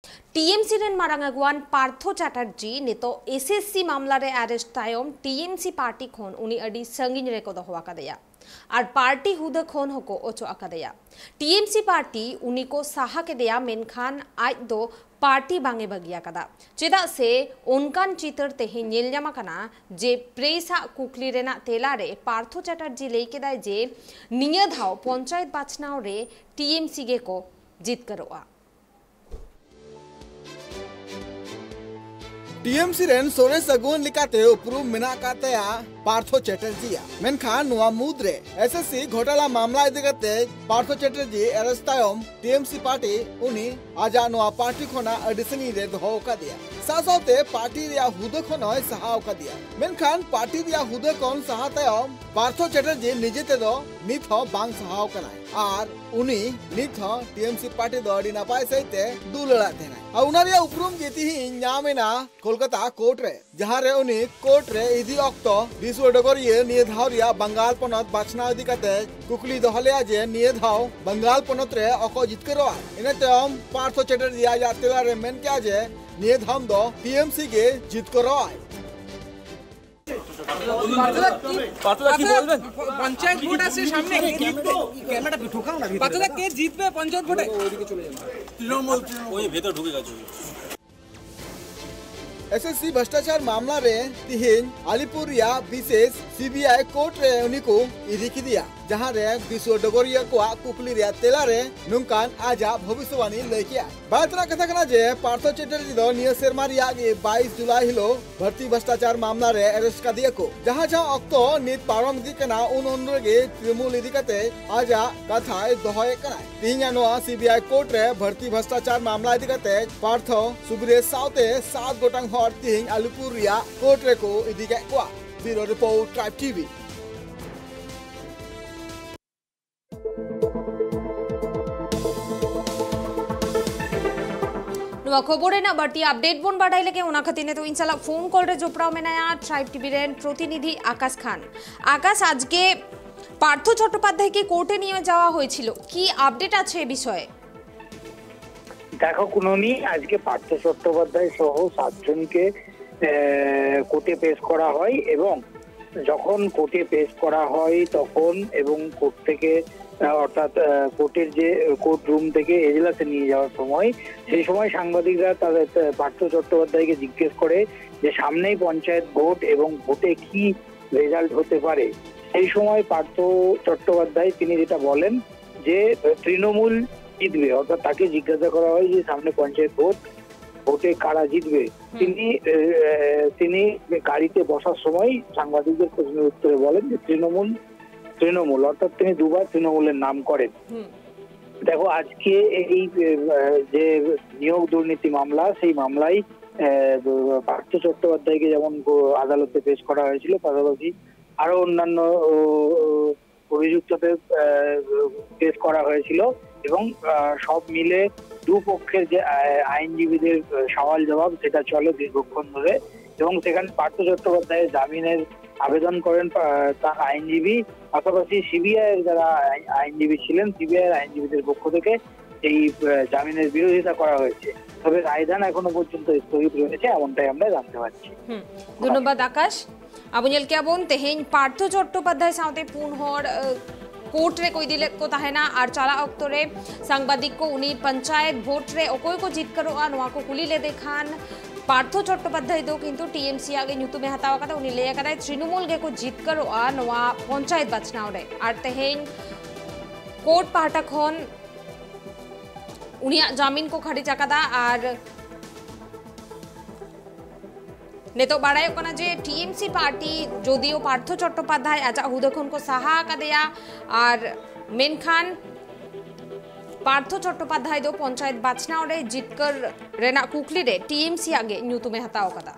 TMC rain Marang अगुवान Partho Chatterjee नितो SSC मामला रे अरेस्ट तायम टीएमसी पार्टी खोन उनी अडी संगिन रे को दोहो आकादया और पार्टी हुदा खोन होको ओचो आकादया टीएमसी पार्टी उनी को साहा के दया मेनखान आज दो पार्टी बांगे बगिया कदा चेदा से उनकान चितर तेहे ᱧᱮᱞ कना जे प्रेसा कुकली रेना तेला रे पार्थो चैटर्जी लेके दाय जे निया धाव पंचायत बाछनाव रे टीएमसी गे को जीत करोआ टीएमसी रेन सोरे सगुन लिकाते उपरूम मेना कातेया पार्थो चैटर्जी मेनखान नुआ मुद्रे एसएससी घोटाला मामला इदिगते पार्थो चैटर्जी अरेस्ट तायम टीएमसी पार्टी उनी आजा नुआ पार्टी खोना अडिसनी रे दोहो का दिया सासाते पार्टी रिया हुदो खोनय सहाव का दिया मेनखान पार्टी रिया हुदो कोन सहा तायम पार्थो चैटर्जी निजेते दो नित हो बांग सहाव कनाय आर उनी नित हो टीएमसी पार्टी दो अडी नापाय सहिते दुलड़ा देना आ उनारिया उपरूम जेती ही ᱧᱟᱢᱮᱱᱟ कोलकाता कोर्ट रे जहां रे उनी कोर्ट रे इदी ऑक्टो विश्व डगरिये निये धाव रिया बंगाल पनत बाछना इदी कते कुकली दहलेया जे निये धाव बंगाल पनत रे अको जितकरोआ इने तम पार्थो चैटर्जी आजा तेला रे मेन क्या जे निये धाम दो टीएमसी के जितकरोआ पंचायत वोट আছে সামনে ক্যামেরাটা ঢোকাও না পাতলা কে জিতবে পঞ্চায়েত ভোটে ওইদিকে চলে যাবে তৃণমূল ওই ভেতর ঢুকে গেছে एसएससी भ्रष्टाचार मामला रे तिहिन अलीपुर या विशेष सीबीआई कोर्ट रे उनी को इदी की दिया जहां रे विश्व डगरिया को कुकली रे तेला रे नुकान आजा भविष्यवाणी लेकिया बातना कथा कना जे पार्थो चैटर्जी दो निय सेरमारिया के 22 जुलाई हिलो भर्ती भ्रष्टाचार मामला रे अरेस्ट का दिया को जहां जहां अक्तो नित पारम दी कना उन गे तृणमूल इदी कते आजा कथा दोहय कना तिहिन नो सीबीआई कोर्ट रे भर्ती भ्रष्टाचार मामला इदी कते पार्थो सुब्रे साउते 7 गोटांग हर तिहिन अलीपुर रिया कोर्ट रे को इदी के को ब्यूरो रिपोर्ट ट्राइब टीवी नुआ खबरे ना बटी अपडेट बोन बाडाई लेके उना खतिने तो इनशाला फोन कॉल रे जोपड़ाव मेनाया ट्राइब टीवी रेन प्रतिनिधि आकाश खान आकाश आज के पार्थो चट्टोपाध्याय के कोर्टे निये जावा হয়েছিল কি আপডেট আছে এই বিষয়ে देखो कुनोनी आज के पार्थो चट्टोपाध्याय सह 7 जनके कोर्टे पेश करा হয় এবং যখন কোর্টে পেশ করা হয় তখন এবং কোর্ট থেকে অর্থাৎ কোর্টের যে কোর্ট রুম থেকে এজলাসে নিয়ে যাওয়ার সময় সেই সময় সাংবাদিকরা তাদের পার্থ চট্টোপাধ্যায়কে জিজ্ঞেস করে যে সামনেই পঞ্চায়েত ভোট এবং ভোটে কি রেজাল্ট হতে পারে সেই সময় পার্থ চট্টোপাধ্যায় তিনি যেটা বলেন যে তৃণমূল জিতবে অর্থাৎ তাকে জিজ্ঞাসা করা হয় যে সামনে পঞ্চায়েত ভোটে কারা জিতবে তিনি গাড়িতে বসার সময় সাংবাদিকদের প্রশ্নের উত্তরে বলেন যে তৃণমূল অর্থাৎ তিনি দুবার তৃণমূলের নাম করেন দেখো আজকে এই যে নিয়োগ দুর্নীতি মামলা সেই মামলায় পার্থ চট্টোপাধ্যায়কে যেমন আদালতে পেশ করা হয়েছিল পাশাপাশি আরো অন্যান্য অভিযুক্তদের পেশ করা হয়েছিল এবং সব মিলে দুপক্ষের যে আইনজীবীদের সওয়াল জবাব সেটা চলে দীর্ঘক্ষণ ধরে এবং সেখানে পার্থ চট্টোপাধ্যায়ের জামিনের আবেদন করেন তার আইনজীবী পাশাপাশি সিবিআই এর যারা আইনজীবী ছিলেন সিবিআই এর আইনজীবীদের পক্ষ থেকে এই জামিনের বিরোধিতা করা হয়েছে তবে রায়দান এখনো পর্যন্ত স্থগিত রয়েছে এমনটাই আমরা জানতে পারছি ধন্যবাদ আকাশ আবুল কেবন তেহেন পার্থ চট্টোপাধ্যায় সাথে পুনহর कोर्ट रे कोई दिले को ताहेना और चला अक्तो रे सांबादिक को उनी पंचायत भोट रे ओकोय को जीत करो नोआ को कुली ले देखान पार्थो चट्टोपाध्याय दो किंतु टीएमसी आगे न्यूतु में हतावा कदा उनी ले कदा तृणमूल गे को जीत करो नोआ पंचायत बचनाव रे और तेहेन कोर्ट पाटा खन उनी जामीन को खड़ी जाकदा और नेतो बाड़ायो कना जे टीएमसी पार्टी जोदियो पार्थो चट्टोपाध्याय आजा हुदखन को साहा का दिया और मेनखान पार्थो चट्टोपाध्याय दो पंचायत बाछनाव रे जितकर रेना कुकली रे टीएमसी आगे न्यूतु में हताओ कदा